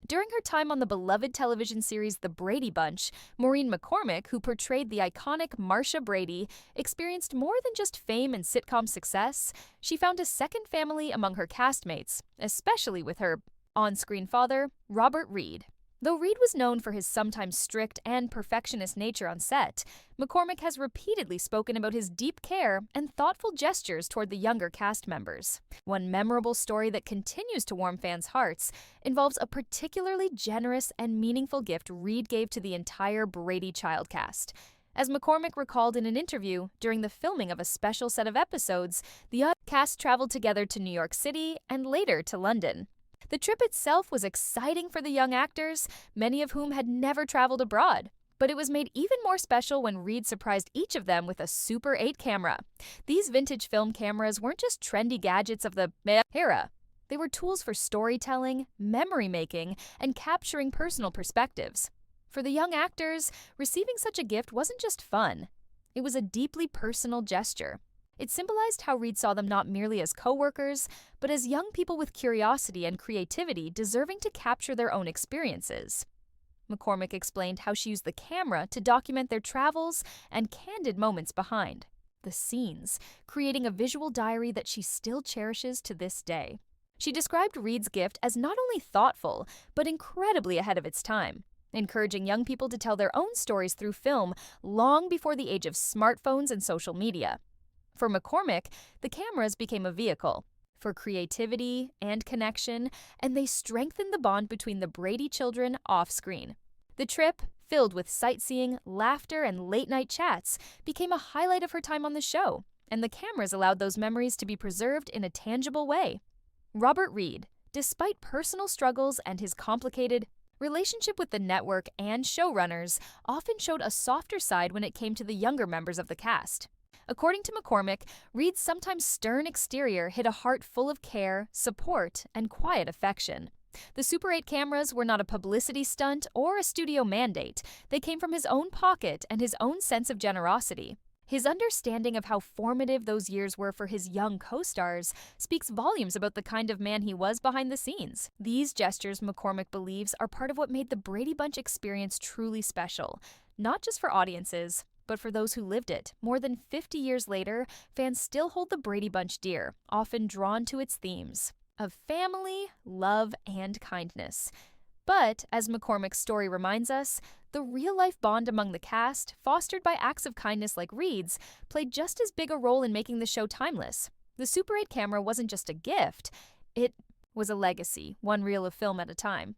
During her time on the beloved television series The Brady Bunch, Maureen McCormick, who portrayed the iconic Marcia Brady, experienced more than just fame and sitcom success. She found a second family among her castmates, especially with her on-screen father, Robert Reed. Though Reed was known for his sometimes strict and perfectionist nature on set, McCormick has repeatedly spoken about his deep care and thoughtful gestures toward the younger cast members. One memorable story that continues to warm fans' hearts involves a particularly generous and meaningful gift Reed gave to the entire Brady child cast. As McCormick recalled in an interview, during the filming of a special set of episodes, the cast traveled together to New York City and later to London. The trip itself was exciting for the young actors, many of whom had never traveled abroad. But it was made even more special when Reed surprised each of them with a Super 8 camera. These vintage film cameras weren't just trendy gadgets of the era. They were tools for storytelling, memory-making, and capturing personal perspectives. For the young actors, receiving such a gift wasn't just fun. It was a deeply personal gesture. It symbolized how Reed saw them not merely as co-workers, but as young people with curiosity and creativity deserving to capture their own experiences. McCormick explained how she used the camera to document their travels and candid moments behind the scenes, creating a visual diary that she still cherishes to this day. She described Reed's gift as not only thoughtful, but incredibly ahead of its time, encouraging young people to tell their own stories through film long before the age of smartphones and social media. For McCormick, the cameras became a vehicle for creativity and connection, and they strengthened the bond between the Brady children off-screen. The trip, filled with sightseeing, laughter, and late-night chats, became a highlight of her time on the show, and the cameras allowed those memories to be preserved in a tangible way. Robert Reed, despite personal struggles and his complicated relationship with the network and showrunners, often showed a softer side when it came to the younger members of the cast. According to McCormick, Reed's sometimes stern exterior hid a heart full of care, support, and quiet affection. The Super 8 cameras were not a publicity stunt or a studio mandate. They came from his own pocket and his own sense of generosity. His understanding of how formative those years were for his young co-stars speaks volumes about the kind of man he was behind the scenes. These gestures, McCormick believes, are part of what made the Brady Bunch experience truly special, not just for audiences, but for those who lived it. More than 50 years later, fans still hold the Brady Bunch dear, often drawn to its themes of family, love, and kindness. But, as McCormick's story reminds us, the real-life bond among the cast, fostered by acts of kindness like Reed's, played just as big a role in making the show timeless. The Super 8 camera wasn't just a gift, it was a legacy, one reel of film at a time.